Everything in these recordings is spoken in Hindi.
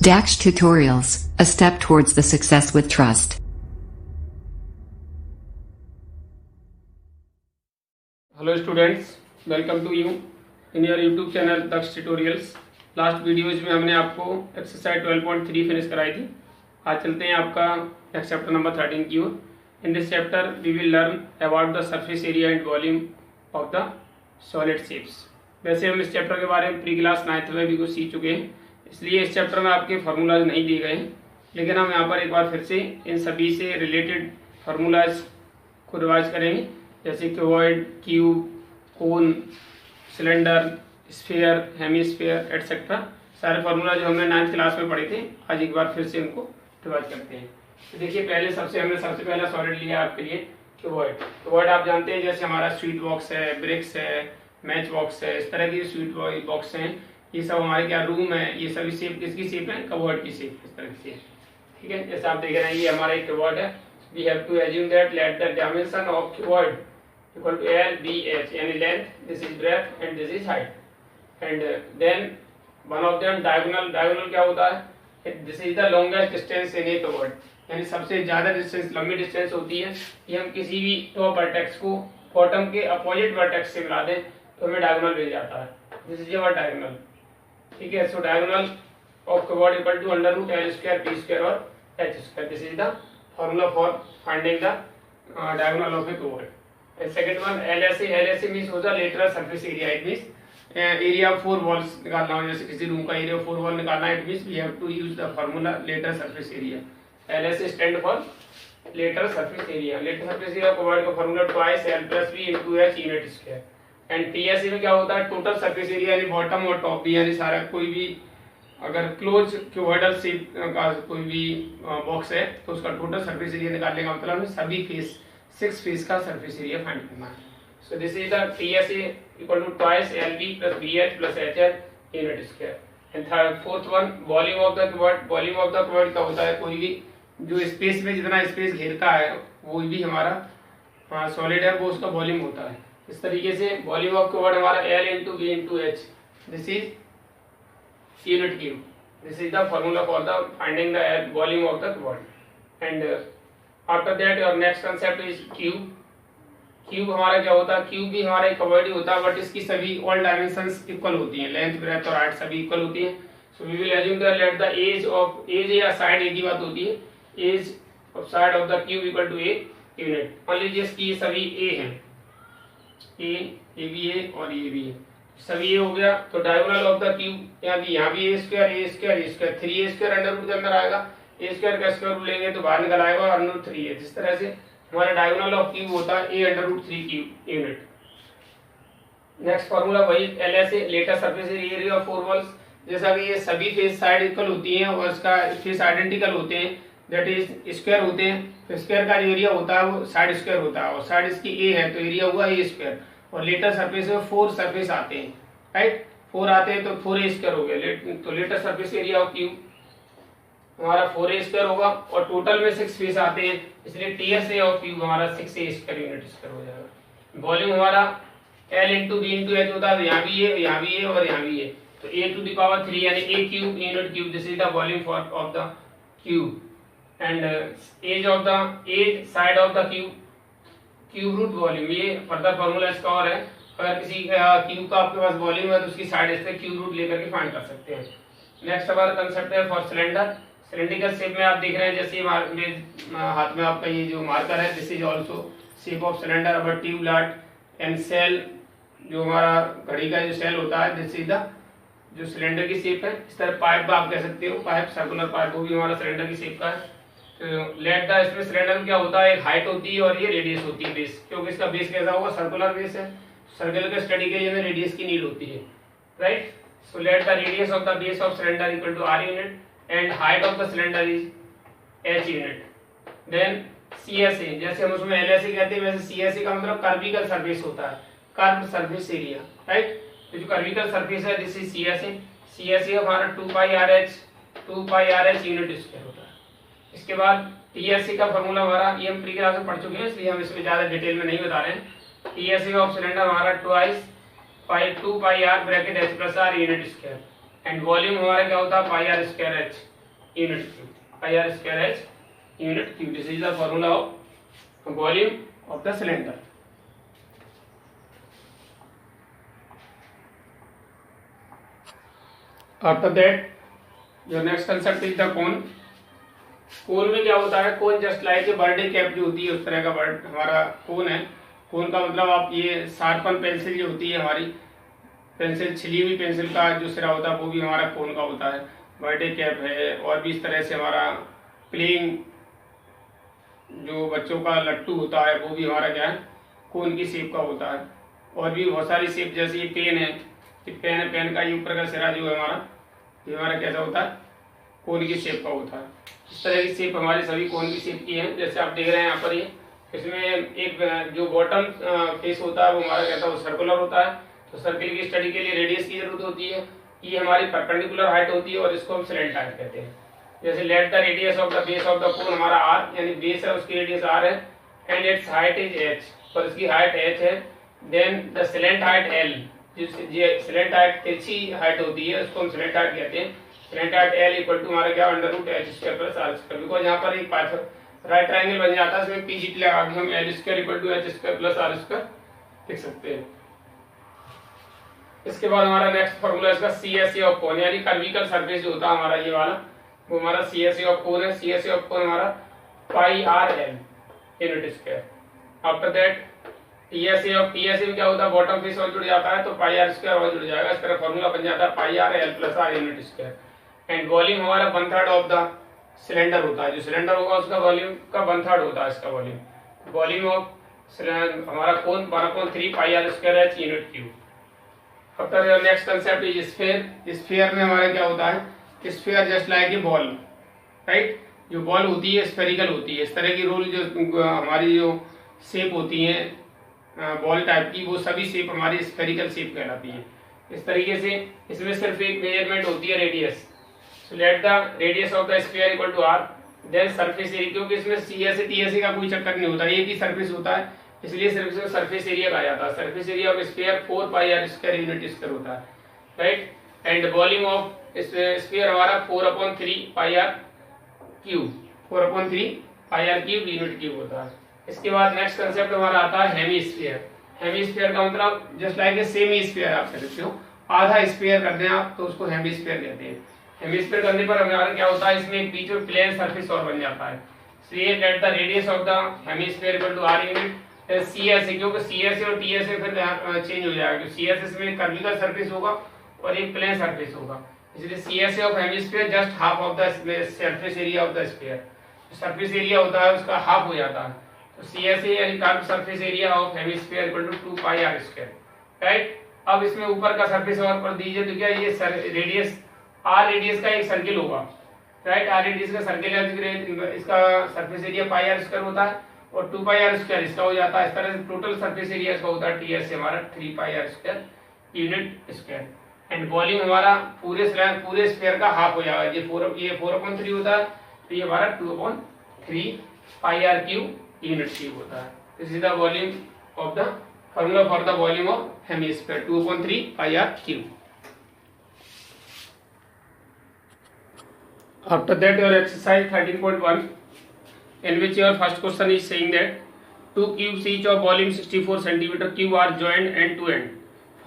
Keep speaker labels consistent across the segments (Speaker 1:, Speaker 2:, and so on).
Speaker 1: Dax Tutorials, a step towards the success with trust.
Speaker 2: Hello students, welcome to you in your YouTube channel Dax Tutorials. Last videos में हमने आपको एक्सरसाइज 12.3 फिनिश कराई थी. आज चलते हैं आपका नेक्स्ट चैप्टर नंबर 13 की ओर. In this chapter we will learn about the surface area and volume of the solid shapes. वैसे हम इस चैप्टर के बारे में प्री क्लास 9th में भी कुछ सीख चुके हैं, इसलिए इस चैप्टर में आपके फार्मूलाज नहीं दिए गए हैं, लेकिन हम यहाँ पर एक बार फिर से इन सभी से रिलेटेड फार्मूलाज को रिवाइज करेंगे, जैसे क्यूबॉइड, क्यूब, कोन, सिलेंडर, स्फीयर, हेमीस्फीयर एटसेट्रा. सारे फार्मूला जो हमने 9th क्लास में पढ़े थे, आज एक बार फिर से उनको रिवाइज करते हैं. तो देखिए, हमने सबसे पहला सॉलिड लिया आपके लिए क्यूबॉइड. क्यूबॉइड आप जानते हैं जैसे हमारा स्वीट बॉक्स है, ब्रिक्स है, मैच बॉक्स है, इस तरह की स्वीट बॉक्स हैं, ये सब हमारे क्या रूम है, ये सभी शेप किसकी शेप है, क्यूबॉइड की शेप इस तरह से. ठीक है, जैसे आप देख रहे हैं ये हमारा एक क्यूबॉइड है. We have to assume that let the dimension of cuboid equal to L B H, यानी length, this is breadth and this is height. And then one of them diagonal. Diagonal क्या होता है, this is the longest distance in a cuboid, यानी सबसे ज्यादा डिस्टेंस, लंबी डिस्टेंस होती है. ये हम किसी भी टॉप वर्टेक्स को बॉटम के अपोजिट वर्टेक्स से मिला दें तो हमें डायगोनल मिल जाता है. This is your diagonal. ठीक है, so diagonal of cuboid equal to under root L square B square और H square. This is the formula for finding the diagonal of a cuboid. And second one LSA. LSA means होता है lateral surface area. It means area of 4 walls निकालना हो, जैसे किसी रूम का एरिया 4 वॉल निकालना है. It means we have to use the formula lateral surface area. LSA stand for lateral surface area. Lateral surface area को वर्ड का formula twice L plus B into H unit square. And TSA में क्या होता है, टोटल सरफेस एरिया, यानी बॉटम और टॉप भी, यानी सारा कोई भी अगर क्लोज क्यूबॉइडल शेप का कोई भी बॉक्स है तो उसका टोटल सरफेस एरिया निकालने का मतलब हमें सभी फेस 6 फेस का सरफेस एरिया फाइंड करना है. So this is the TSA equal to twice LB plus BH plus HL unit square. And third fourth one volume of the cuboid. Volume of the cuboid का होता है कोई भी जो स्पेस में जितना स्पेस घेरता है वो भी हमारा सॉलिड है, वो उसका वॉल्यूम होता है. इस तरीके से वॉल्यूम ऑफ क्यूबॉइड हमारा L into V into H, this is unit cube. This is the formula for the finding the volume of the cuboid. And after that your next concept is cube. Cube हमारा क्या होता है, क्यूब भी हमारा एक क्यूबॉइड होता है, बट इसकी सभी ऑल डायमेंशंस इक्वल होती हैं, लेंथ, ब्रेड्थ और हाइट सभी इक्वल होती हैं. So we will assume that let the edge या साइड एक ही बात होती है, edge of side of the cube equal to a unit. मान लीजिए इसकी सभी ए हैं, ए भी है और ये भी है, सभी ए हो गया. तो डायगोनल ऑफ द क्यूब यहाँ भी a square, a square, a square, 3a square under root के अंदर आएगा, ए स्क्वायर का स्क्वायर रूट लेंगे तो बाहर निकल आएगा और अंडर रूट 3 है. जिस तरह से हमारा डायगोनल ऑफ क्यूब होता है a under root 3 cube unit. Next formula वही LSA, latest surface area of 4 walls. जैसा कि ये सभी फेस साइड इक्वल होती हैं और इसका फेस आइडेंटिकल होते हैं, दैट इज स्क्वायर होते हैं. तो स्क्वायर का जो एरिया होता है वो साइड स्क्वायर होता है, और साइड इसकी ए है तो एरिया हुआ ए स्क्वायर. और लेटर सरफेस में 4 सरफेस आते हैं, राइट, 4 आते हैं तो 4a स्क्वायर हो गया. तो lateral surface area of cube हमारा 4a स्क्वायर होगा, और टोटल में 6 फेस आते हैं, इसलिए TSA ऑफ क्यूब हमारा 6a स्क्वायर यूनिट स्क्वायर हो जाएगा. वॉल्यूम हमारा L into B into H होता है, यहाँ भी है, यहाँ भी है और यहाँ भी है, तो a टू द पावर 3 यानी a cube unit cube. This is the volume of the cube. And edge of the edge side of the cube, cube root volume. ये फर्दर फॉर्मूला इसका और है, अगर किसी क्यूब का आपके पास वॉल्यूम है तो उसकी साइड इस पे क्यूब रूट लेकर के फाइंड कर सकते हैं. नेक्स्ट हमारा कंसेप्ट है फॉर सिलेंडर. सिलेंड्रिकल शेप में आप देख रहे हैं, जैसे हाथ में आपका ये जो मार्कर है, this is also shape of cylinder. अबर ट्यूब लाट एंड सेल, जो हमारा घड़ी का जो सेल होता है, दिस इज द जो सिलेंडर की शेप है. इस तरह पाइप आप कह सकते हो, पाइप, सर्कुलर पाइप, वो भी हमारा सिलेंडर की शेप का है. तो लेट द, इसमें सिलेंडर में क्या होता है, एक हाइट होती है और ये रेडियस होती है बेस, क्योंकि इसका बेस कैसा होगा, सर्कुलर बेस है. सर्कल के स्टडी के लिए में रेडियस की नीड होती है, right. So let the radius of the base of cylinder equal to R unit and height of the cylinder is H unit. Then CSA, जैसे हम उसमें LSA कहते हैं, वैसे CSA का मतलब कर्विकल सरफेस होता है, कर्व सरफेस एरिया, राइट. तो जो कर्विकल सरफेस है, दिस इज CSA. CSA हमारा 2 पाई RH यूनिट स्क्वायर होता है. इसके बाद TSA का फॉर्मूला हमारा, ये हम प्री क्लास में पढ़ चुके हैं, इसलिए हम इसमें ज्यादा डिटेल में नहीं बता रहे हैं. TSA ऑफ सिलेंडर हमारा 2 पाई R bracket H plus R unit square. And volume हमारा क्या होता है, पाई R square H. unit cube. Pi r square h unit cube. This is the formula of volume of the cylinder. After that, your next concept is the cone. कोन में क्या होता है, कोन जस्ट लाइक बर्थडे कैप जो होती है उस तरह का बर्ड हमारा कोन है। कोन का मतलब आप ये शार्पन पेंसिल जो होती है हमारी पेंसिल, छिली हुई पेंसिल का जो सिरा होता है वो भी हमारा कोन का होता है। बर्थडे कैप है और भी इस तरह से हमारा प्लेइंग जो बच्चों का लट्टू होता है वो भी हमारा क्या है, कोन की शेप का होता है। और भी बहुत सारी शेप, जैसे ये पेन है, ये पेन है, पेन का ये ऊपर का सिरा जो है हमारा, ये हमारा कैसा होता है, कोन की शेप का होता है। इस तरह की शेप हमारी सभी कोन की शेप की है। जैसे आप देख रहे हैं यहाँ पर, ये इसमें एक जो बॉटम फेस होता है वो हमारा कहता है वो सर्कुलर होता है। तो सर्किल की स्टडी के लिए रेडियस की जरूरत होती है। ये हमारी परपेंडिकुलर हाइट होती है और इसको हम स्लैंट हाइट कहते हैं। जैसे let the radius of the base of the cone हमारा आर, यानी बेस है उसकी रेडियस आर है, and its height is H, और इसकी हाइट एच है। Then the slant height L, जिस स्लैंट हाइट तिरछी हाइट होती है उसको हम स्लैंट हाइट कहते हैं। Slant height L equal to हमारा क्या, under root H square plus R square, because यहाँ पर एक राइट ट्रायंगल बन जाता है, इसमें पीजीटी लगा के हम L square equal to H square plus R square लिख सकते हैं। इसके बाद हमारा नेक्स्ट फॉर्मूला इसका CSA ऑफ कोन, यानी कर्विकल सरफेस जो होता है हमारा ये वाला, वो हमारा CSA ऑफ कोन है। CSA ऑफ कोन हमारा pi R L unit square. After that TSA में क्या होता है, बॉटम फेस और जुड़ जाता है तो पाई आर स्क्वायर और जुड़ जाएगा। इस तरह फॉर्मूला बन जाता है pi R L plus R unit square. And volume हमारा 1/3 ऑफ द सिलेंडर होता है। जो सिलेंडर होगा उसका वॉल्यूम का 1/3 होता है इसका वॉल्यूम। वॉल्यूम ऑफ हमारा cone 1/3 pi R square H unit cube. After next concept is sphere. Sphere में हमारा क्या होता है, sphere just like a ball, right. जो बॉल होती है स्फेरिकल होती है। इस तरह की रोल जो हमारी जो शेप होती है बॉल टाइप की, वो सभी शेप हमारी स्फेरिकल शेप कहलाती है। इस तरीके से इसमें सिर्फ एक मेजरमेंट होती है radius. So let the radius of the sphere equal to R, then surface area, क्योंकि इसमें CSA TSA का कोई चक्कर नहीं होता, एक ही सरफेस होता है, इसलिए सिर्फ इसमें सरफेस एरिया कहा जाता है। Surface area of sphere 4 pi R square unit square होता है, right. And volume of sphere हमारा 4/3 pi R cube, 4/3 pi R cube unit cube होता है। इसके बाद नेक्स्ट कंसेप्ट हमारा आता है हेमीस्फीयर। हेमीस्फीयर का मतलब just like a semi sphere आप कह सकते हो, आधा स्फीयर कर दें आप तो उसको हेमीस्फीयर कहते हैं। हेमीस्फीयर करने पर हमारा क्या होता है, इसमें एक बीच में प्लेन सरफेस और बन जाता है। सो ये let the radius of the hemisphere equal to R unit CSA, क्योंकि CSA और TSA फिर चेंज हो जाएगा। CSA में कर्विकल सरफेस होगा और एक प्लेन सरफेस होगा, इसलिए CSA of hemisphere just half of the surface area of the sphere. Surface area होता है उसका हाफ हो जाता है। तो CSA यानी curve surface area of hemisphere equal to 2 pi R square, right. अब इसमें ऊपर का सरफेस और कर दीजिए तो क्या ये रेडियस आर रेडियस का एक सर्किल होगा, राइट। आर रेडियस का सर्किल है, इसका surface area pi R square होता है और 2 पाई आर स्क्वायर इसका हो जाता है। इस तरह से टोटल सरफेस एरिया इसका होता है TSA हमारा 3 pi R square unit square. And volume हमारा पूरे स्फीयर का हाफ हो जाएगा। ये 4/3 होता है तो ये हमारा 2/3 pi R cube unit cube होता है। This is the volume of the formula for the volume of hemisphere 2/3 pi R cube. After that, your exercise 13.1, in which your first question is saying that two cubes each of volume 64 centimeter cube are joined end to end.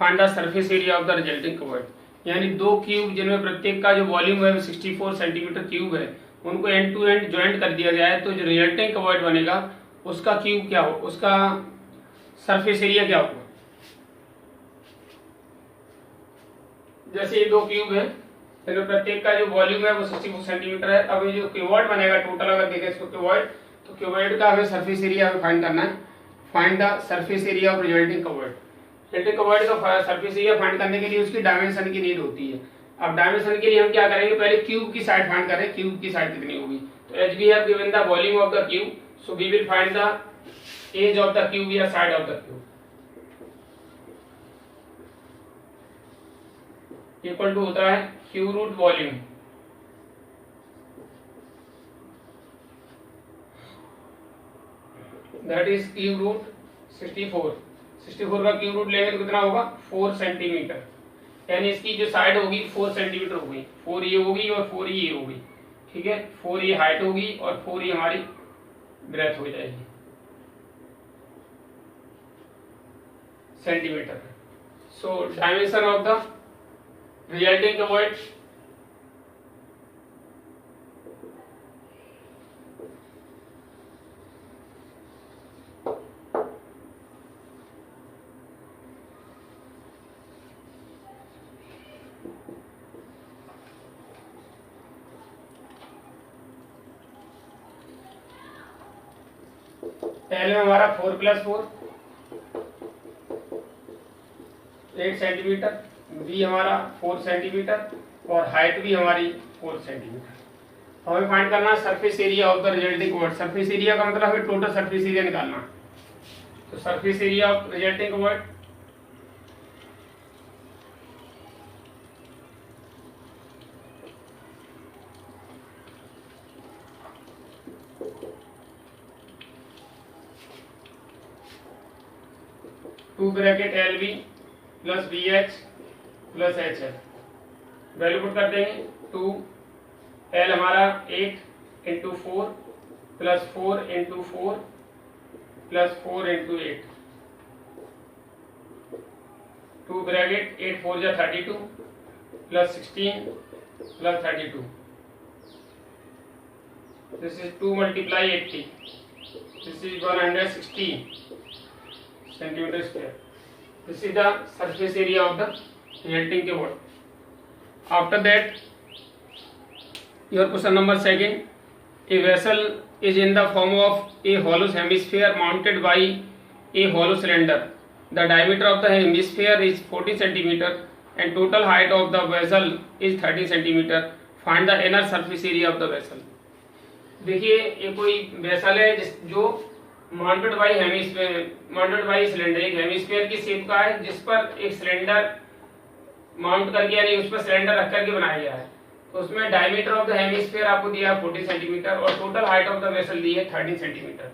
Speaker 2: Find the surface area of the resulting cuboid. यानी दो क्यूब जिनमें प्रत्येक का जो वॉल्यूम है 64 सेंटीमीटर क्यूब है, उनको एंड टू एंड ज्वाइंट कर दिया गया है, तो जो रिजल्टिंग क्यूबॉइड बनेगा उसका क्यूब क्या हो, उसका सरफेस एरिया क्या होगा। जैसे ये दो क्यूब है, तो प्रत्येक का जो वॉल्यूम है वो 64 सेंटीमीटर है। अब ये जो क्यूबॉइड बनेगा टोटल अगर देखें इसको क्यूबॉइड, तो क्यूबॉइड का हमें सरफेस एरिया हमें फाइंड करना है। Find the surface area of resulting cuboid. Resulting cuboid का सरफेस एरिया फाइंड करने के लिए उसकी डायमेंशन की नीड होती है। अब डायमेंशन के लिए हम क्या करेंगे, पहले क्यूब की साइड फाइंड करें, क्यूब की साइड कितनी होगी। तो as we have given the volume of the cube, so we will find the edge of the cube या side of the cube. Equal to होता है cube root volume, that is cube root 64 का क्यूब रूट लेंगे तो कितना होगा 4 सेंटीमीटर, यानी इसकी जो साइड होगी 4 सेंटीमीटर होगी, 4 ये होगी और 4 ये होगी। ठीक है, 4 ये हाइट होगी और 4 ये हमारी ब्रेथ हो जाएगी centimetre. So dimension of the resulting covered पहले में हमारा 4 + 4 8 सेंटीमीटर, बी हमारा 4 सेंटीमीटर और हाइट भी हमारी 4 सेंटीमीटर। हमें फाइंड करना है surface area of the resulting covered. Surface area का मतलब है टोटल सरफेस एरिया निकालना। तो surface area of resulting covered to bracket LB plus BH plus HL value put कर देंगे। 2 L हमारा 8 into 4 plus 4 into 4 plus 4 into 8 2 bracket 8 4 जा 32 plus 16 plus 32 this is 2 multiply 80 this is 116 centimeter square. This is the surface area of the resulting keyboard. After that, your question number 2. A vessel is in the form of a hollow hemisphere mounted by a hollow cylinder. The diameter of the hemisphere is 40 centimeter and total height of the vessel is 30 centimeter. Find the inner surface area of the vessel. देखिए ये कोई वेसल है जो माउंटेड बाई सिलेंडर, एक हेमिस्फीयर की शेप का है जिस पर एक सिलेंडर माउंट करके यानी उस पर सिलेंडर रख करके बनाया गया है। तो उसमें डायमीटर ऑफ द हेमिस्फीयर आपको दिया 40 सेंटीमीटर और total height of the vessel दी है 30 सेंटीमीटर।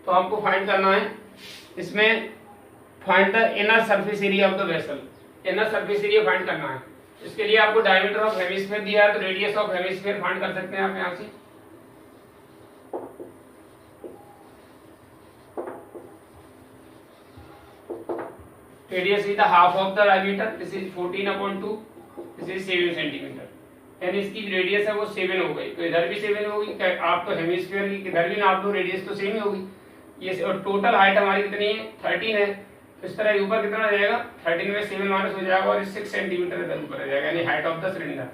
Speaker 2: तो आपको फाइंड करना है इसमें, find the inner surface area of the vessel. Inner surface area find करना है। इसके लिए आपको डायमीटर ऑफ हेमिस्फीयर दिया है तो रेडियस ऑफ हेमिस्फीयर फाइंड कर सकते हैं आप यहाँ से। Radius is the half of the diameter. This is 14/2. This is 7 centimetre. यानी इसकी रेडियस है वो 7 हो गई। तो इधर भी 7 होगी। आप तो हेमिस्फीयर की इधर भी नाप लो, रेडियस तो सेम ही होगी। ये और टोटल हाइट हमारी कितनी है 13 है। तो इस तरह ऊपर कितना आ जाएगा 13 में 7 माइनस हो जाएगा और 6 सेंटीमीटर इधर ऊपर आ जाएगा यानी height of the cylinder.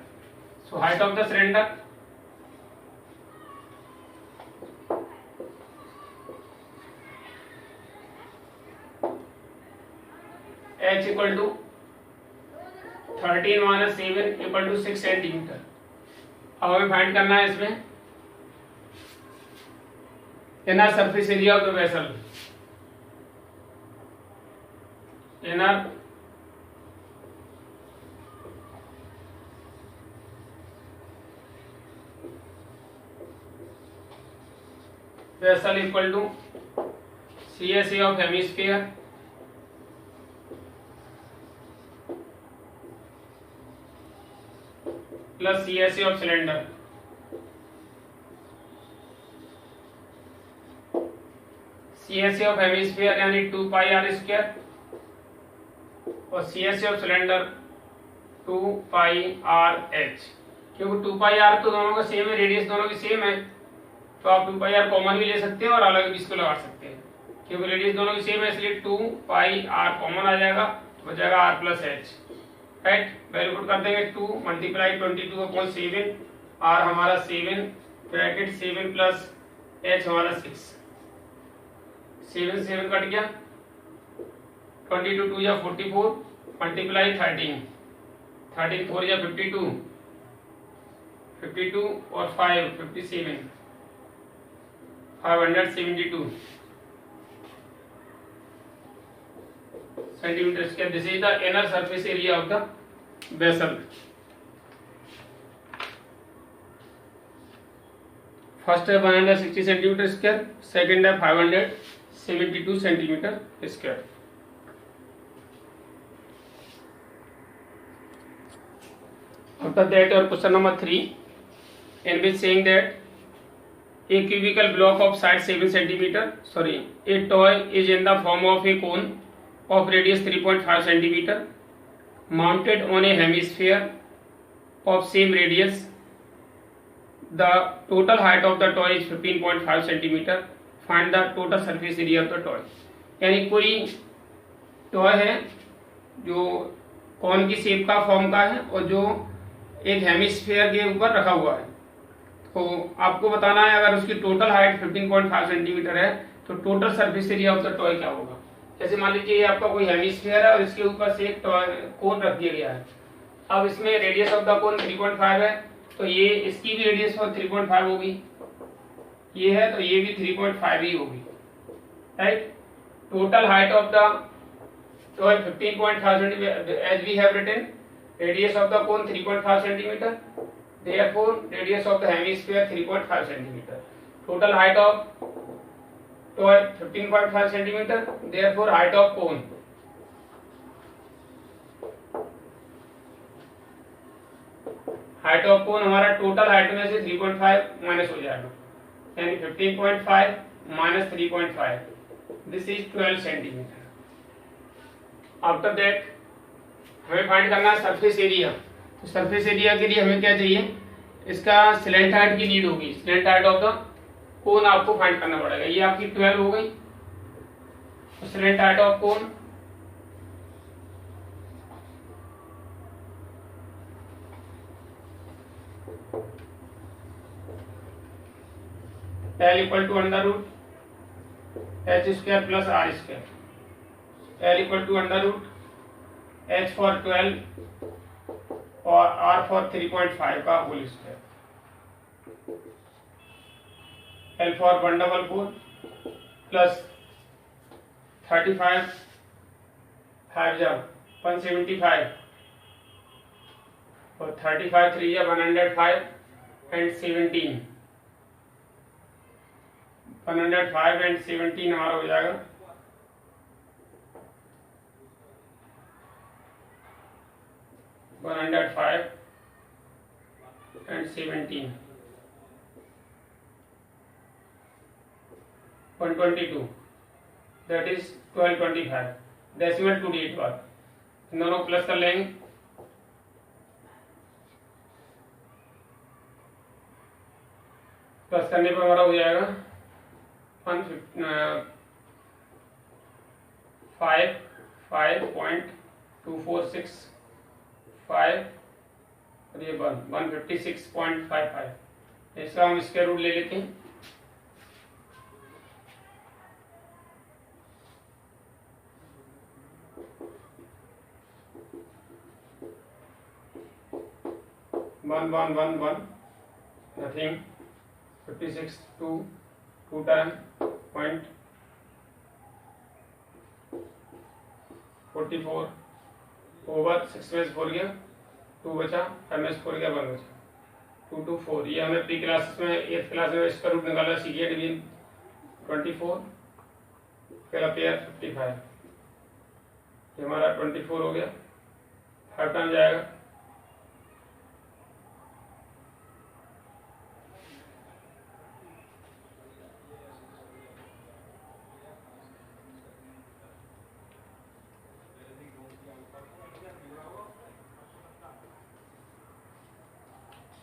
Speaker 2: So height of the cylinder H equal to 13 minus 7 equal to 6 centimetre. अब हमें फाइंड करना है इसमें inner surface area of the vessel. Inner vessel equal to CSA of hemisphere plus CSA of cylinder. CSA of hemisphere यानी 2πr² और CSA ऑफ सिलेंडर 2πrh। क्योंकि 2πr तो दोनों का सेम है, रेडियस दोनों की सेम है तो आप 2πr कॉमन भी ले सकते हैं और अलग भी इसको लगा सकते हैं। क्योंकि रेडियस दोनों की सेम है इसलिए 2πr कॉमन आ जाएगा, हो जाएगा r plus h। Right, value put कर देंगे 2 मल्टीप्लाई 22/7 r हमारा 7 ब्रैकेट 7 प्लस h हमारा 6 7 7 कट गया 22 2 या 44 मल्टीप्लाई 13 13 4 या 52 52 और 5 57 572 centimetre square. This is the inner surface area of the vessel. First है 160 सेंटीमीटर स्क्वायर, सेकंड है 572 सेंटीमीटर स्क्वायर। आफ्टर दैट और question number 3, in which saying that a cubical block of size 7 centimeter, a toy is in the form of a cone of radius 3.5 centimeter mounted on a hemisphere of same radius. The total height of the toy is 15.5 centimeter. Find the total surface area of the toy. यानी कोई टॉय है जो कौन की शेप का फॉर्म का है और जो एक हेमिस्फीयर के ऊपर रखा हुआ है, तो आपको बताना है अगर उसकी टोटल हाइट 15.5 सेंटीमीटर है तो total surface area of the toy क्या होगा। जैसे मान लीजिए ये आपका कोई हेमिस्फीयर है और इसके ऊपर से एक टॉय कोन रख दिया गया है। अब इसमें रेडियस ऑफ द कोन 3.5 है, तो ये इसकी भी रेडियस 3.5 होगी, ये है तो ये भी 3.5 ही होगी, right. Total height of the toy 15.5 centimetre as we have written, radius of the cone 3.5 centimeter, therefore radius of the hemisphere 3.5 centimeter. Total height of toy 15.5 centimeter, therefore height of cone हमारा टोटल हाइट में से 3.5 माइनस हो जाएगा, यानी 15.5 minus 3.5, this is 12 centimetre. After that हमें फाइंड करना है सरफेस एरिया। तो सरफेस एरिया के लिए हमें क्या चाहिए, इसका स्लैंट हाइट की नीड होगी। स्लैंट हाइट ऑफ द कोन आपको फाइंड करना पड़ेगा। ये आपकी 12 हो गई, तो slant height of cone L equal to under root h square plus r square, L equal to under root h for 12 और r फॉर 3.5 का whole square, L for 144 plus 35 5 जब 175 और 35 3 जब 105 एंड 17 105 एंड 17 हमारा हो जाएगा 105 and 17 122, that is 1225 decimal two digit बाद इन दोनों प्लस कर लेंगे, प्लस करने पर हमारा हो जाएगा 5.246 और ये 156.55। इसका हम स्क्वायर रूट ले लेते हैं। One nothing 56 two time 0.44 over 6 में 4 गया 2 बचा 5 में 4 गया 1 बचा 224। ये हमने प्री क्लासेस में 8th क्लास में इसका रूट निकाला सीखे डिवीजन 24 पहला पेयर 55, ये हमारा 24 हो गया, 5 टाइम जाएगा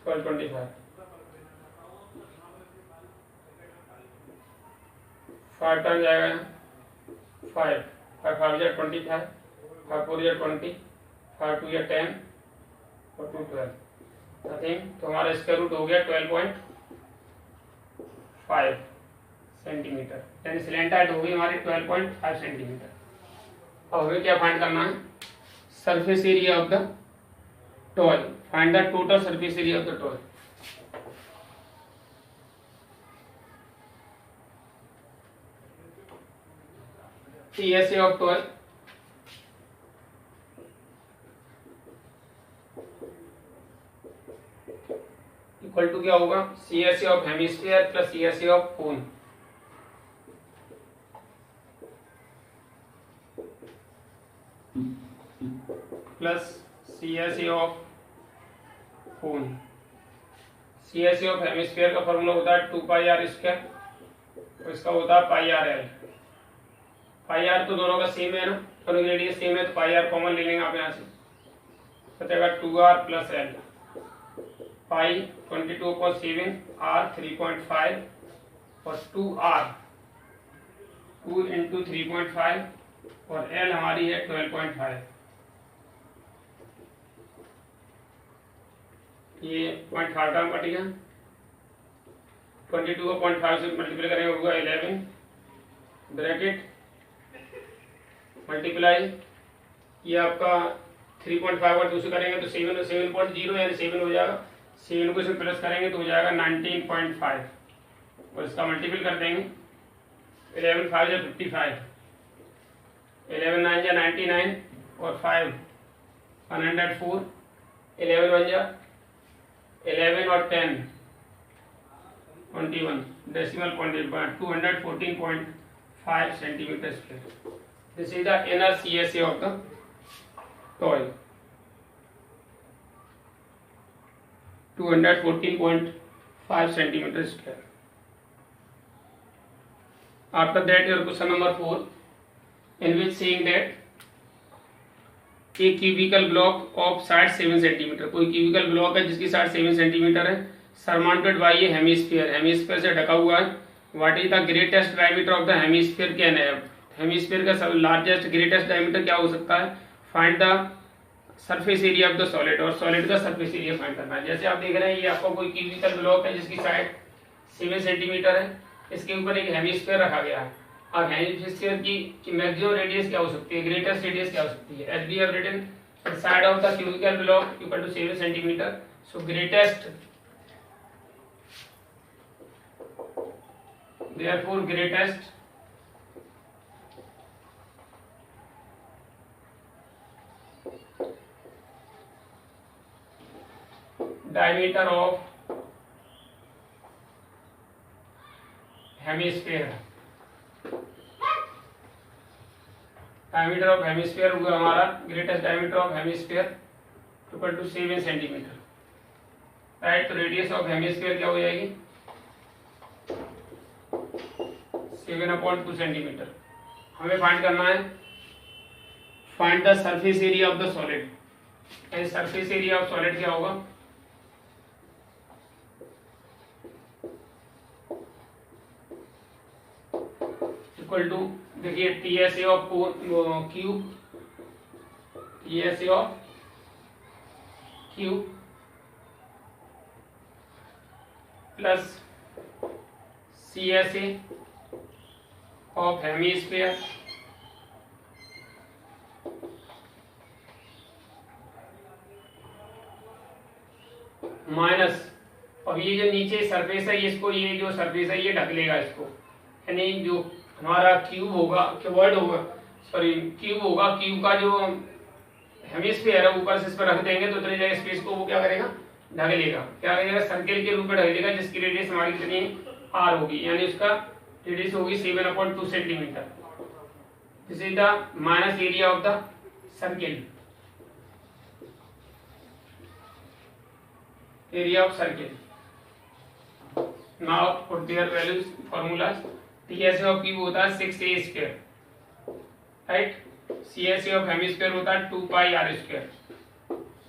Speaker 2: 1225, 5 टाइम जाएगा 5 5 5 या 25, 5 4 या 20, 5 2 या 10 और 2 12 नथिंग। तो हमारा स्क्वायर रूट हो गया 12.5 सेंटीमीटर, यानी स्लैंट हाइट होगी हमारी 12.5 सेंटीमीटर। अब हमें क्या फाइंड करना है, surface area of the toy. Find the total surface area of the toy. CSA of toy equal to क्या होगा, CSA of hemisphere plus CSA of cone. Plus CSA of cone, CSA of hemisphere का फॉर्मूला होता है 2πr², तो इसका होता है πrl। πr तो दोनों का सेम है ना, दोनों की रेडियस सेम है, तो πr कॉमन ले लेंगे आप यहाँ से, बचेगा 2r प्लस l। पाई 22/7, r 3.5 और 2r 2 इंटू 3.5 और l हमारी है 12.5। ये 0.5 टर्म कट गया, 22 को 0.5 से मल्टीप्लाई करेंगे होगा 11 ब्रैकेट मल्टीप्लाई, ये आपका 3.5 और 2 से करेंगे तो 7.0 यानी 7 हो जाएगा, 7 को इसमें प्लस करेंगे तो हो जाएगा 19.5 और इसका मल्टीपल कर देंगे 11 5 या 55, 11 9 या 99 और 5 104, 11 1 या 11 और 10 21, decimal point 214.5 centimetre square. This is the inner CSA of the toy, 214.5 centimeter square. After that, your question number 4, in which saying that a cubical block of size 7 centimeter, कोई cubical block है जिसकी साइड 7 सेंटीमीटर है, surmounted by a hemisphere, hemisphere से ढका हुआ है। What is the greatest diameter of the hemisphere? Can है हेमिस्फीयर का सब लार्जेस्ट ग्रेटेस्ट डायमीटर क्या हो सकता है? Find the surface area of the solid, और सॉलिड का सरफेस एरिया फाइंड करना है। जैसे आप देख रहे हैं ये आपको कोई क्यूबिकल ब्लॉक है जिसकी साइड 7 सेंटीमीटर है, इसके ऊपर एक हेमिस्फीयर रखा गया है। अब हेमिस्फीयर की मैक्सिमम रेडियस क्या हो सकती है, ग्रेटेस्ट रेडियस क्या हो सकती है? As we have written side of the cubical block equal to 7 centimetre, so greatest, therefore greatest diameter of hemisphere, diameter of hemisphere हुआ हमारा greatest diameter of hemisphere equal to 7 centimetre, right. तो रेडियस ऑफ हेमिस्फीयर क्या हो जाएगी? 7/2 सेंटीमीटर। हमें फाइंड करना है, find the surface area of the solid, यानी सरफेस एरिया ऑफ सॉलिड क्या होगा? इक्वल टू, देखिए TSA of cube, TSA of cube plus CSA of hemisphere minus, अब ये जो नीचे सरफेस है इसको, ये जो सरफेस है ये ढक लेगा इसको, यानी जो हमारा क्यूब होगा, क्यूबॉइड होगा, सॉरी क्यूब होगा, क्यूब का जो हेमिस्फीयर है ऊपर से इस पर रख देंगे तो इतनी जगह स्पेस को वो क्या करेगा? ढक लेगा। क्या करेगा? सर्किल के रूप में ढक लेगा, जिसकी रेडियस हमारी कितनी r होगी, यानी उसका रेडियस होगी 7/2 centimetre. This is the minus area of the circle, area of circle. Now put there values, formulas. TSA of cube होता है 6a², right. CSA of hemisphere होता है 2πr²,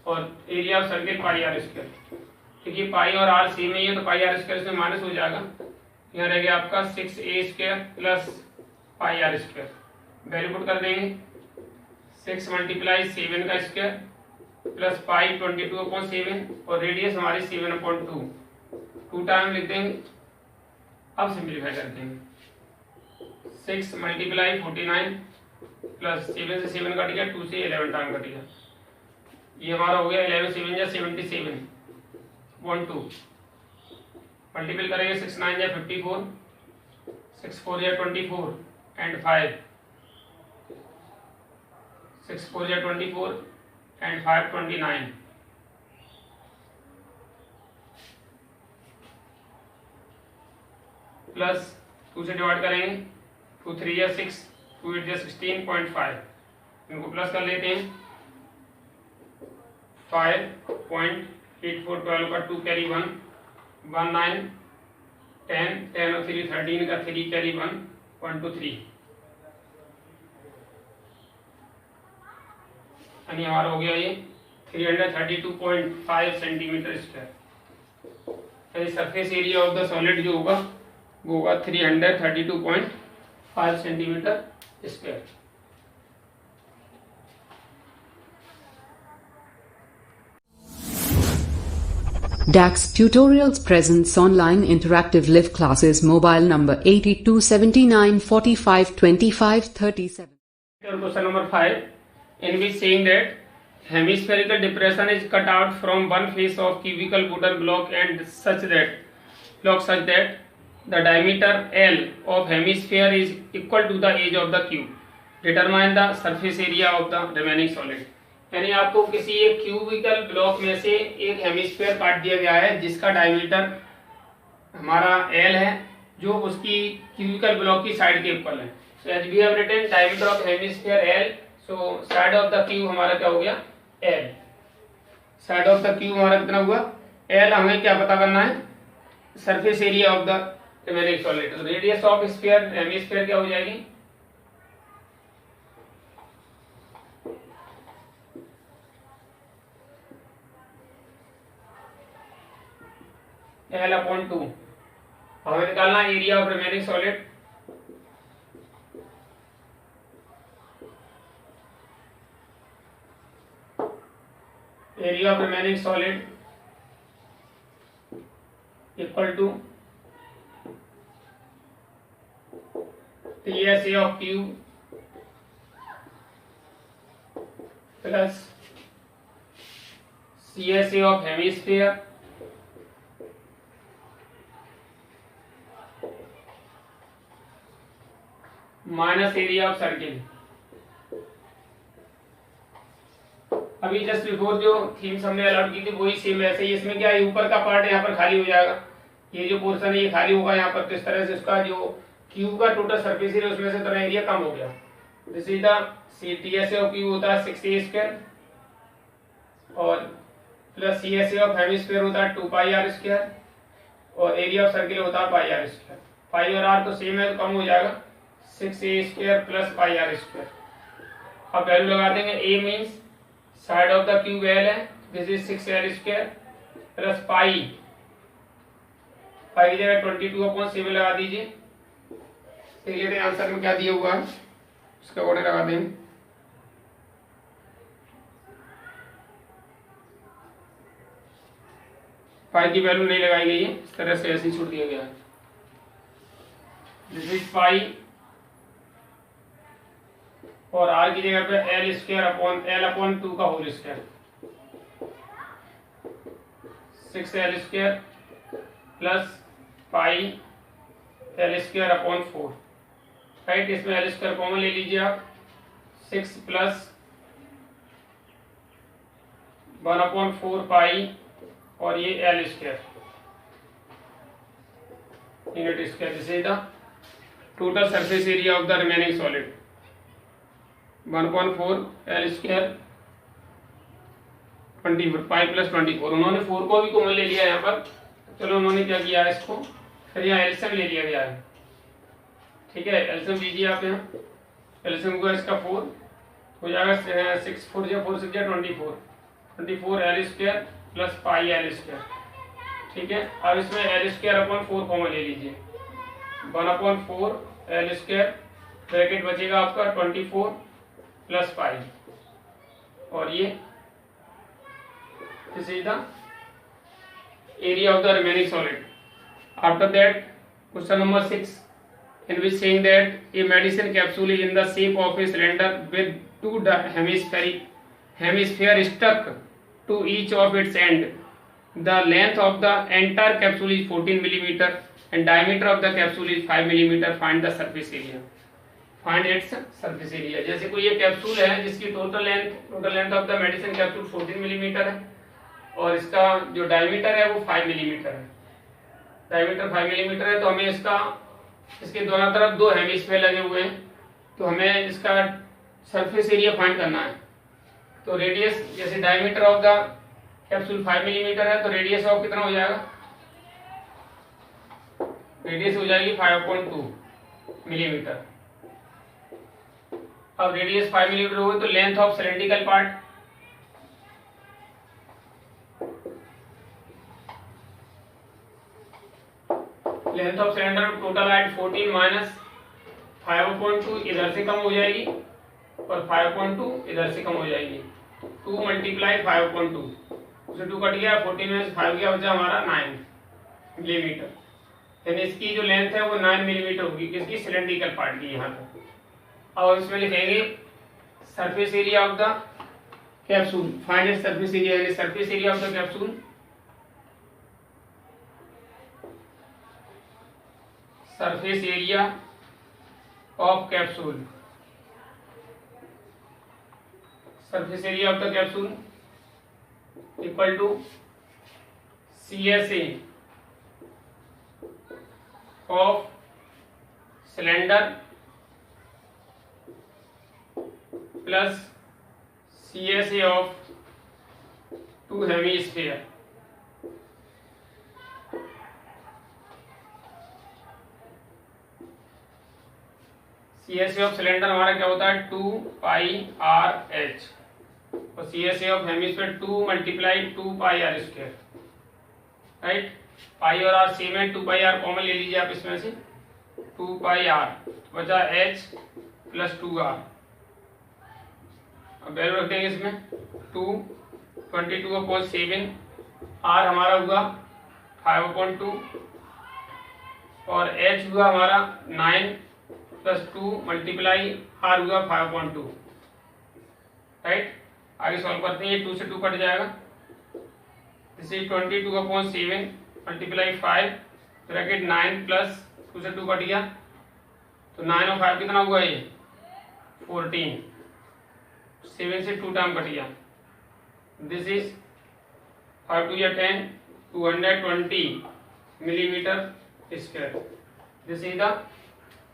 Speaker 2: और एरिया ऑफ सर्किल πr²। देखिए पाई और r सेम ही है तो πr² से माइनस हो जाएगा, यहाँ रह गया आपका 6a² plus πr²। Value put कर देंगे, 6 × 7 का स्क्वायर प्लस पाई 22/7 और रेडियस हमारी 7/2, 2 टाइम लिख देंगे। अब सिंप्लीफाई कर देंगे, 6 × 49 प्लस 7 से 7 कट गया, 2 से 11 टाइम कट गया, ये हमारा हो गया 11 7 या 77 12, मल्टीपल करेंगे 6 9 या 54, 6 4 या 24 एंड 5, 6 4 या 24 एंड 5 29, प्लस 2 से डिवाइड करेंगे, 2 3 या 6, 2 8 या 16.5, इनको प्लस कर लेते हैं, 5.84 12 का 2 कैरी 1 1 9 10 10 और 3 13 का 3 कैरी 1 1 2 3 यानी हमारा हो गया ये 332.5 सेंटीमीटर स्क्वायर। यानी surface area of the solid जो होगा वो होगा 332.5 centimetre square.
Speaker 1: DAX Tutorials presents online interactive live classes. Mobile number 8279452537.
Speaker 2: Question number 5, in which saying that hemispherical depression is cut out from one face of cubical wooden block and such that the diameter L of hemisphere is equal to the edge of the cube. Determine the surface area of the remaining solid. यानी आपको किसी एक क्यूबिकल ब्लॉक में से एक हेमिस्फीयर काट दिया गया है जिसका डायमीटर हमारा L है, जो उसकी क्यूबिकल ब्लॉक की साइड के इक्वल है। So as we have written diameter of hemisphere L, so side of the cube हमारा क्या हो गया L। Side of the cube हमारा कितना हुआ L। हमें क्या पता करना है surface area of the remaining solid. Radius of sphere hemisphere क्या हो जाएगी L/2। हमें निकालना area of remaining solid. Area of remaining solid equal to TSA of cube plus CSA of hemisphere minus area of circle. अभी जस्ट बिफोर जो थीम्स हमने अलॉट की थी वही सेम ऐसे ही। इसमें क्या है ऊपर का पार्ट यहाँ पर खाली हो जाएगा, ये जो पोर्शन है ये खाली होगा यहाँ पर। किस तरह से उसका जो क्यूब का टोटल सरफेस एरिया उसमें से थोड़ा एरिया कम हो गया। This is the TSA of cube होता है 6a² और प्लस CSA ऑफ हेमिस्फीयर होता है 2πr² और एरिया ऑफ सर्किल होता है πr²। पाई और r तो सेम है तो कम हो जाएगा 6a² प्लस πr²। अब वैल्यू लगा देंगे। a means side of the cube L है, दिस इज 6l² प्लस पाई की जगह 22/7 लगा दीजिए। देख लेते हैं आंसर में क्या दिया हुआ है, उसका कोड लगा देंगे। पाई की वैल्यू नहीं लगाई गई है, इस तरह से ऐसे ही छोड़ दिया गया है। दिस इज पाई और r की जगह पे L² का whole square 6l² plus pi L²/4। Right, इसमें L² कॉमन ले लीजिए आप। 6 प्लस 1/4 पाई और ये L² unit square. This is the total surface area of the remaining solid 1/4 L² 24 pi plus 24। उन्होंने 4 को भी कॉमन ले लिया यहाँ पर। चलो उन्होंने क्या किया है इसको फिर यहाँ एलसीएम ले लिया गया है। ठीक है, एलसीएम लीजिए आप यहाँ। एलसीएम को इसका 4 हो जाएगा 6 4 या 4 6 या 24 L² प्लस पाई L²। ठीक है, अब इसमें L²/4 कॉमन ले लीजिए। 1/4 L² ब्रैकेट बचेगा आपका 24 प्लस पाई और ये this is the area of the remaining solid. After that, question number 6, in which saying that a medicine capsule is in the shape of a cylinder with two hemisphere stuck to each of its end. The length of the entire capsule is 14 mm and diameter of the capsule is 5 mm. Find the surface area. Find its surface area. जैसे कोई ये कैप्सूल है जिसकी total length of the medicine capsule 14 millimetre है और इसका जो डायमीटर है वो 5 मिलीमीटर है। डायमीटर 5 मिलीमीटर है तो हमें इसके दोनों तरफ 2 हेमिस्फीयर लगे हुए हैं, तो हमें इसका सरफेस एरिया फाइंड करना है। तो रेडियस जैसे diameter of the capsule 5 millimetre है तो रेडियस ऑफ कितना हो जाएगा रेडियस हो जाएगी 5.2 मिलीमीटर। अब रेडियस 5 मिलीमीटर हो गई तो length of cylindrical part, length of cylinder total height 14 minus 5.2 इधर से कम हो जाएगी और 5.2 इधर से कम हो जाएगी। 2 मल्टीप्लाई 5.2, उसे 2 कट गया, 14 में 5 गया, बचा हमारा 9 मिलीमीटर। यानी इसकी जो लेंथ है वो 9 मिलीमीटर होगी, किसकी, सिलेंड्रिकल पार्ट की। यहाँ पर अब इसमें लिखेंगे surface area of the capsule, find its surface area, यानी surface area of the capsule, surface area of capsule, surface area of the capsule equal to CSA of cylinder plus CSA of 2 hemisphere. CSA of cylinder हमारा क्या होता है, 2πRh, और CSA of hemisphere 2 multiply 2πr², right. Pi और आर सेम है, 2πr कॉमन ले लीजिए आप इसमें से, 2πr बचा h प्लस 2r। अब वैल्यू रख देंगे इसमें 22/7, r हमारा हुआ 5/2 और h हुआ हमारा 9 प्लस 2 मल्टीप्लाई r हुआ 5/2, राइट। आगे सॉल्व करते हैं, 2 से 2 कट जाएगा, this is 22/7 multiply 5 bracket 9 plus 2 से 2 कट गया, तो 9 और 5 कितना हुआ, ये 14, 7 से 2 टाइम कट गया, दिस इज 5 2 या 10, 220 millimetre square. This is the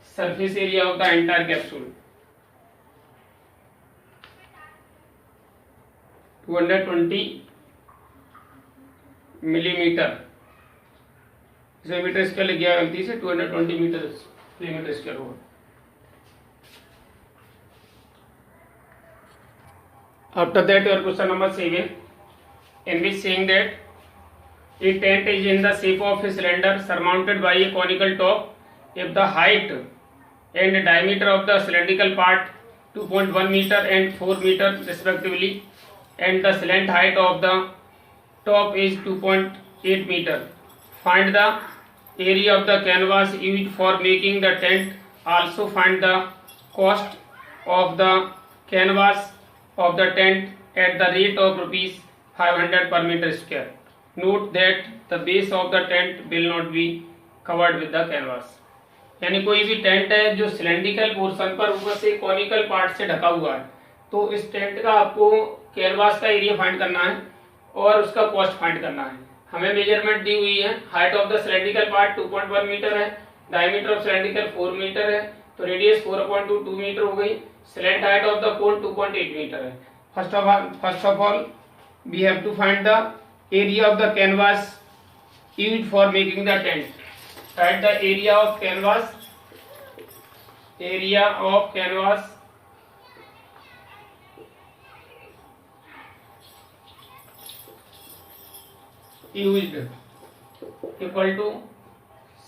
Speaker 2: surface area of the entire capsule, 220 millimetre, इसमें मीटर स्क्वायर लिख गया गलती से, 220 मिलीमीटर स्क्वायर होगा। After that, your question number 7, in which saying that a tent is in the shape of a cylinder surmounted by a conical top, if the height and diameter of the cylindrical part 2.1 meter and 4 meter respectively, and the slant height of the top is 2.8 meter. Find the area of the canvas used for making the tent. Also find the cost of the canvas of the tent at the rate of rupees 500 per meter square. Note that the base of the tent will not be covered with the canvas. यानी कोई भी टेंट है जो सिलेंड्रिकल पोर्शन पर ऊपर से कॉनिकल पार्ट से ढका हुआ है, तो इस टेंट का आपको कैनवास का एरिया फाइंड करना है और उसका कॉस्ट फाइंड करना है। हमें मेजरमेंट दी हुई है, height of the cylindrical part 2.1 metre है, डायमीटर ऑफ सिलेंड्रिकल 4 मीटर है, तो रेडियस 4/2 2 मीटर हो गई, slant height of the cone 2.8 metre है। First of all we have to find the area of the canvas used for making the tent. Write the area of canvas used equal to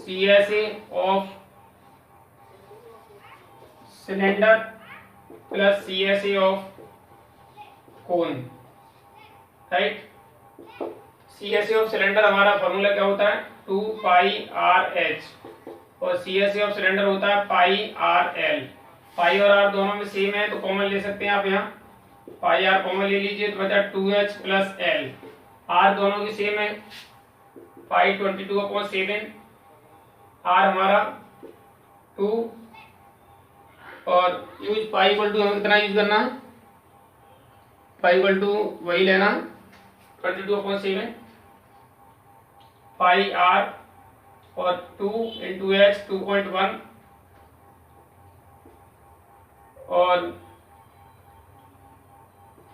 Speaker 2: CSA of cylinder plus CSA of cone, right। CSA of cylinder हमारा फॉर्मूला क्या होता है, 2πRh, और CSA ऑफ सिलेंडर होता है πRl। पाई और r दोनों में सेम है तो कॉमन ले सकते हैं आप, यहाँ पाई r कॉमन ले लीजिए तो बचा 2h प्लस l, r दोनों की सेम है, पाई 22/7, r हमारा 2, और यूज पाई इक्वल टू हमें कितना यूज करना है, पाई इक्वल टू वही लेना 22/7 पाई r और 2 इंटू h 2.1 और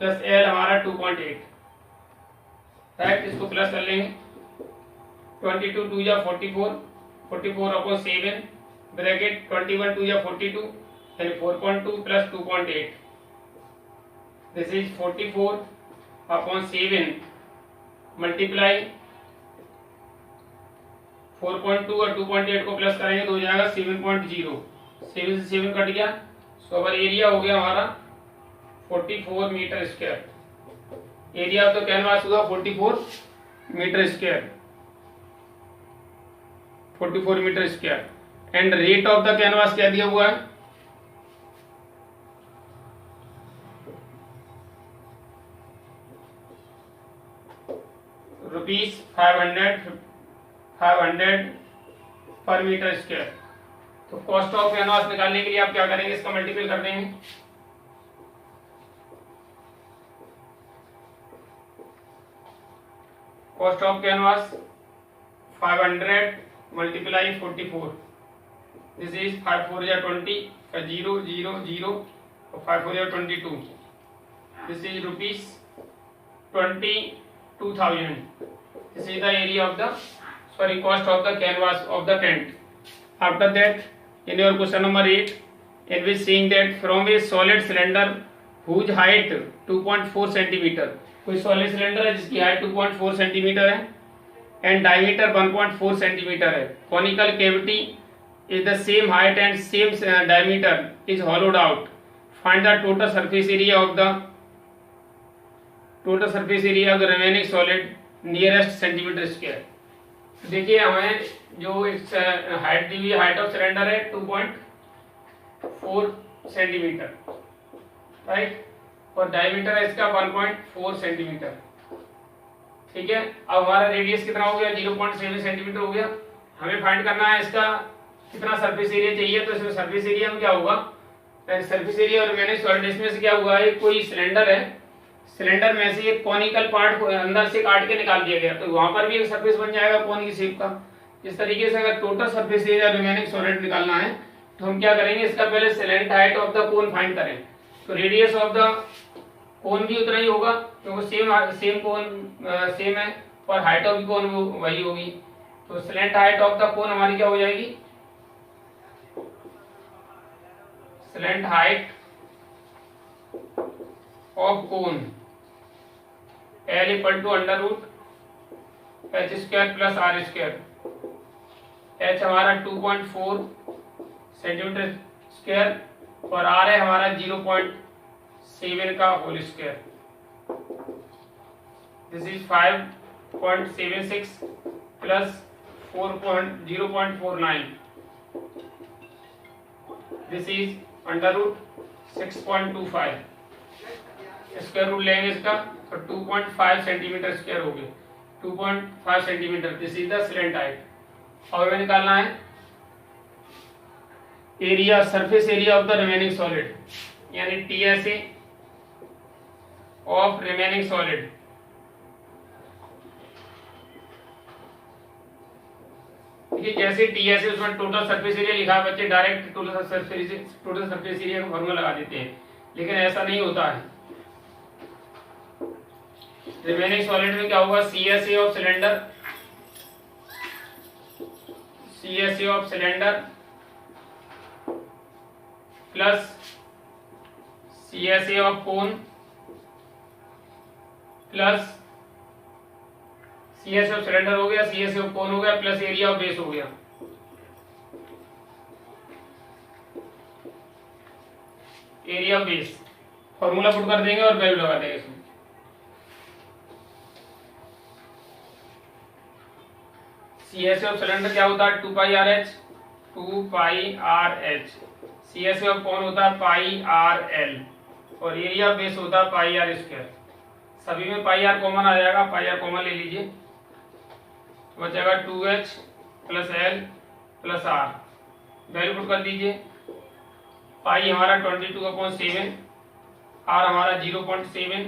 Speaker 2: प्लस l हमारा 2.8, राइट। इसको प्लस कर लेंगे, 22 2 या 44, 44/7 ब्रैकेट 21 2 या 42 यानी 4.2 प्लस 2.8 दिस इज 44/7 मल्टीप्लाई 4.2 और 2.8 को प्लस करेंगे तो हो जाएगा 7.0। 7 से 7 कट गया, सो अगर एरिया हो गया हमारा 44 metre square. Area of the canvas हुआ 44 metre square, 44 metre square. And rate of the canvas क्या दिया हुआ है, ₹500 पर मीटर स्क्वायर। तो कॉस्ट ऑफ कैनवास निकालने के लिए आप क्या करेंगे, इसका मल्टीपल कर देंगे। Cost of canvas 500 multiply 44 this is 5 4 या 20 का 0 0 0 और 5 4 या 22 this is ₹22,000। This is the area of the cost of the canvas of the tent. After that, in your question number 8, in which saying that from a solid cylinder whose height 2.4 centimeter, कोई solid cylinder है जिसकी height 2.4 centimeter है and diameter 1.4 centimeter है, conical cavity is the same height and same diameter is hollowed out. Find the total surface area of the remaining solid nearest centimetre square. देखिए हमें जो हाइट दी हुई हाइट ऑफ सिलेंडर है 2.4 सेंटीमीटर, राइट, और डायमीटर है इसका 1.4 सेंटीमीटर, ठीक है। अब हमारा रेडियस कितना हो गया, 0.7 सेंटीमीटर हो गया। हमें फाइंड करना है इसका कितना सरफेस एरिया चाहिए, तो इसमें सरफेस एरिया में क्या होगा, सरफेस एरिया और मैंने सॉलिड, इसमें से क्या हुआ है, कोई सिलेंडर है, सिलेंडर में से एक कॉनिकल पार्ट अंदर से काट के निकाल दिया गया, तो वहां पर भी एक सरफेस बन जाएगा कॉन की शेप का। इस तरीके से अगर total surface area remaining solid निकालना है तो हम क्या करेंगे, इसका पहले silent height of the cone find करें। तो रेडियस ऑफ द कोन भी उतना ही होगा क्योंकि सेम कोन सेम है और हाइट ऑफ द कोन वही होगी। तो slant height of the cone हमारी क्या हो जाएगी, slant height of cone L equal to √h² plus r²। h हमारा 2.4 सेंटीमीटर स्क्वायर और r है हमारा 0.7 का whole square. This is 5.76 plus 0.49 this is √6.25। Square root लेंगे इसका तो 2.5 सेंटीमीटर स्क्वायर हो गए, 2.5 centimetre. This is the slant height. और हमें निकालना है area, surface area of the remaining solid, यानी TSA ऑफ रिमेनिंग सॉलिड। देखिए जैसे TSA उसमें टोटल सरफेस एरिया लिखा है, बच्चे डायरेक्ट टोटल सरफेस एरिया का फॉर्मूला लगा देते हैं, लेकिन ऐसा नहीं होता है। रिमेनिंग सॉलिड में क्या होगा, CSA of cylinder, CSA of cylinder plus CSA of cone plus CSA of cylinder हो गया, CSA ऑफ कोन हो गया, प्लस एरिया ऑफ बेस हो गया। Area of base formula put कर देंगे और वैल्यू लगा देंगे इसमें। CSA ऑफ सिलेंडर क्या होता है, 2πRH, 2πRH। CSA ऑफ कोन होता है πRL और एरिया ऑफ बेस होता है πr²। सभी में πr कॉमन आ जाएगा, πr कॉमन ले लीजिए, बचेगा 2h plus L plus R। Value put कर दीजिए। पाई हमारा 22/7, R हमारा 0.7,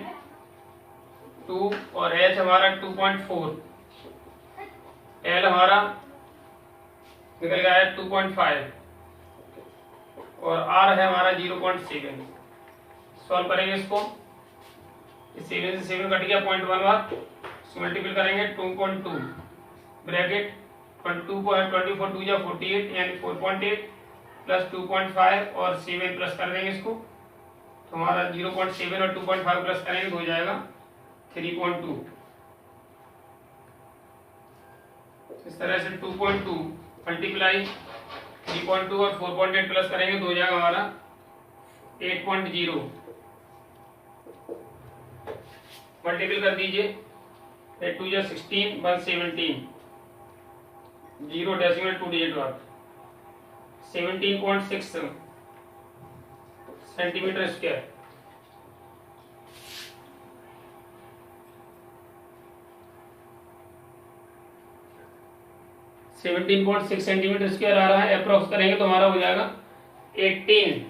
Speaker 2: 2 और H हमारा 2.4, L हमारा निकल गया है 2.5 और R है हमारा 0.7। सॉल्व करेंगे इसको, 7 से 7 कट गया 0.11, मल्टीपल करेंगे 2.2 ब्रैकेट 24 2 या 48 यानी 4.8 प्लस 2.5 और 7 प्लस कर देंगे इसको, तो हमारा 0.7 और 2.5 प्लस करेंगे तो हो जाएगा 3.2। इस तरह से 2.2 मल्टीप्लाई 3.2 और 4.8 प्लस करेंगे तो हो जाएगा हमारा 8.0। मल्टीपल कर दीजिए, 8 2 या 16 1 17, 0 डेसिमल 2 डिजिट बाद 17.6 सेंटीमीटर स्क्वायर। सेंटीमीटर स्क्वायर आ रहा है, अप्रोक्स करेंगे तो हमारा हो जाएगा 18,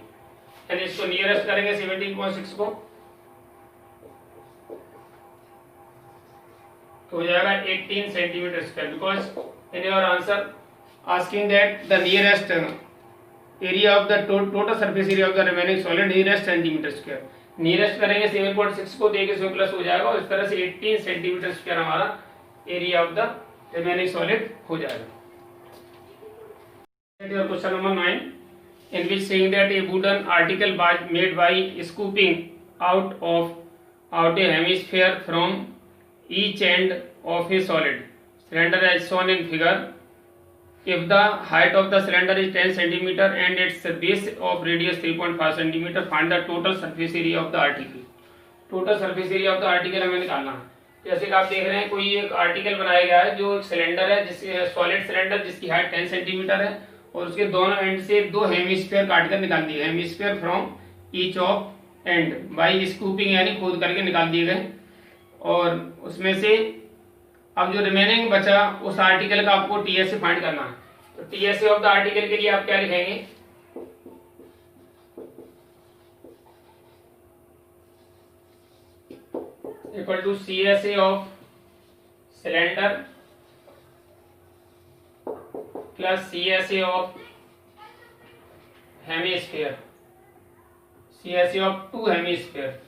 Speaker 2: यानी इसको नियरेस्ट करेंगे 17.6 को तो हो जाएगा 18 centimetre square. Because in your answer asking that the nearest area of the total surface area of the remaining solid nearest centimetre square, nearest करेंगे 7.6 को, देखिए इसमें प्लस हो जाएगा और इस तरह से 18 सेंटीमीटर स्क्वायर हमारा area of the remaining solid हो जाएगा। Question number 9, in which saying that a wooden article made by scooping out a hemisphere from each end of a solid cylinder as shown in figure, if the height of the cylinder is 10 centimeter and its base of radius 3.5 centimeter, find the total surface area of the article। total surface area of the article हमें निकालना है। जैसे कि आप देख रहे हैं कोई एक आर्टिकल बनाया गया है जो एक सिलेंडर है, जिसके सॉलिड सिलेंडर जिसकी हाइट 10 सेंटीमीटर है और उसके दोनों एंड से दो हेमिस्फीयर काटकर निकाल दिए, hemisphere from each of end by scooping यानी खोद करके निकाल दिए गए। और उसमें से अब जो रिमेनिंग बचा उस आर्टिकल का आपको टीएसए फाइंड करना है। तो टीएसए ऑफ द आर्टिकल के लिए आप क्या लिखेंगे, equal to CSA of cylinder plus CSA of hemisphere, CSA of 2 hemisphere.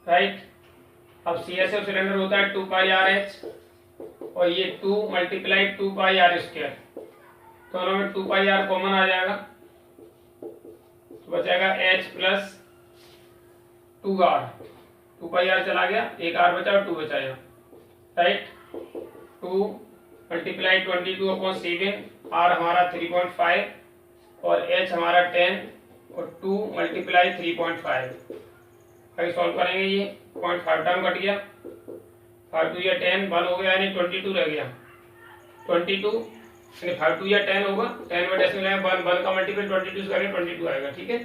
Speaker 2: Right, अब सीएसए ऑफ सिलेंडर होता है 2 पाई आर एच और ये 2 मल्टीप्लाई 2 पाई आर स्क्वायर, दोनों में 2 पाई आर कॉमन आ जाएगा तो बचेगा H plus 2 R, 2 pi R चला गया, एक आर बचा और 2 बचा यहाँ। राइट, 2 मल्टीप्लाई 22/7, आर हमारा 3.5 और एच हमारा 10 और 2 मल्टीप्लाई 3.5। आगे सॉल्व करेंगे, ये 0.5 टर्म कट गया, 5 2 या 10 1 हो गया यानी 22 रह गया, 22 यानी 5 2 या 10 होगा, 10 में डेसिमल है 1 का मल्टीपल 22 से करेंगे 22 आएगा। ठीक है,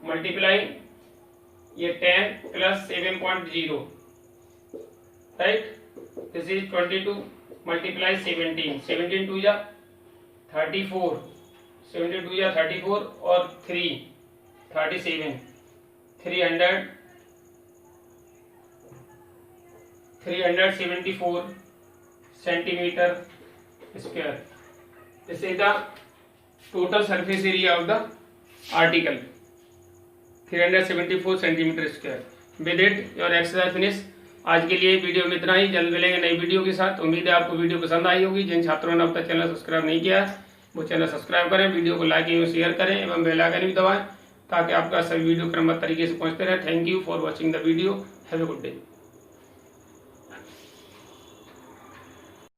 Speaker 2: मल्टीप्लाई ये 10 plus 7.0, right, this is 22 multiply 17, 17 2 या 34, 17 2 या 34 और 3 37, 374 centimetre square. This is the total surface area of the article, 374 centimetre square. With it your exercise finish. आज के लिए वीडियो में इतना ही, जल्द मिलेंगे नई वीडियो के साथ। उम्मीद है आपको वीडियो पसंद आई होगी। जिन छात्रों ने अब तक चैनल सब्सक्राइब नहीं किया है वो चैनल सब्सक्राइब करें, वीडियो को लाइक एवं शेयर करें एवं बेल आइकन भी दबाएं ताकि आपका सभी वीडियो क्रमबद्ध तरीके से पहुंचते रहे। Thank you for watching the video. Have a good day.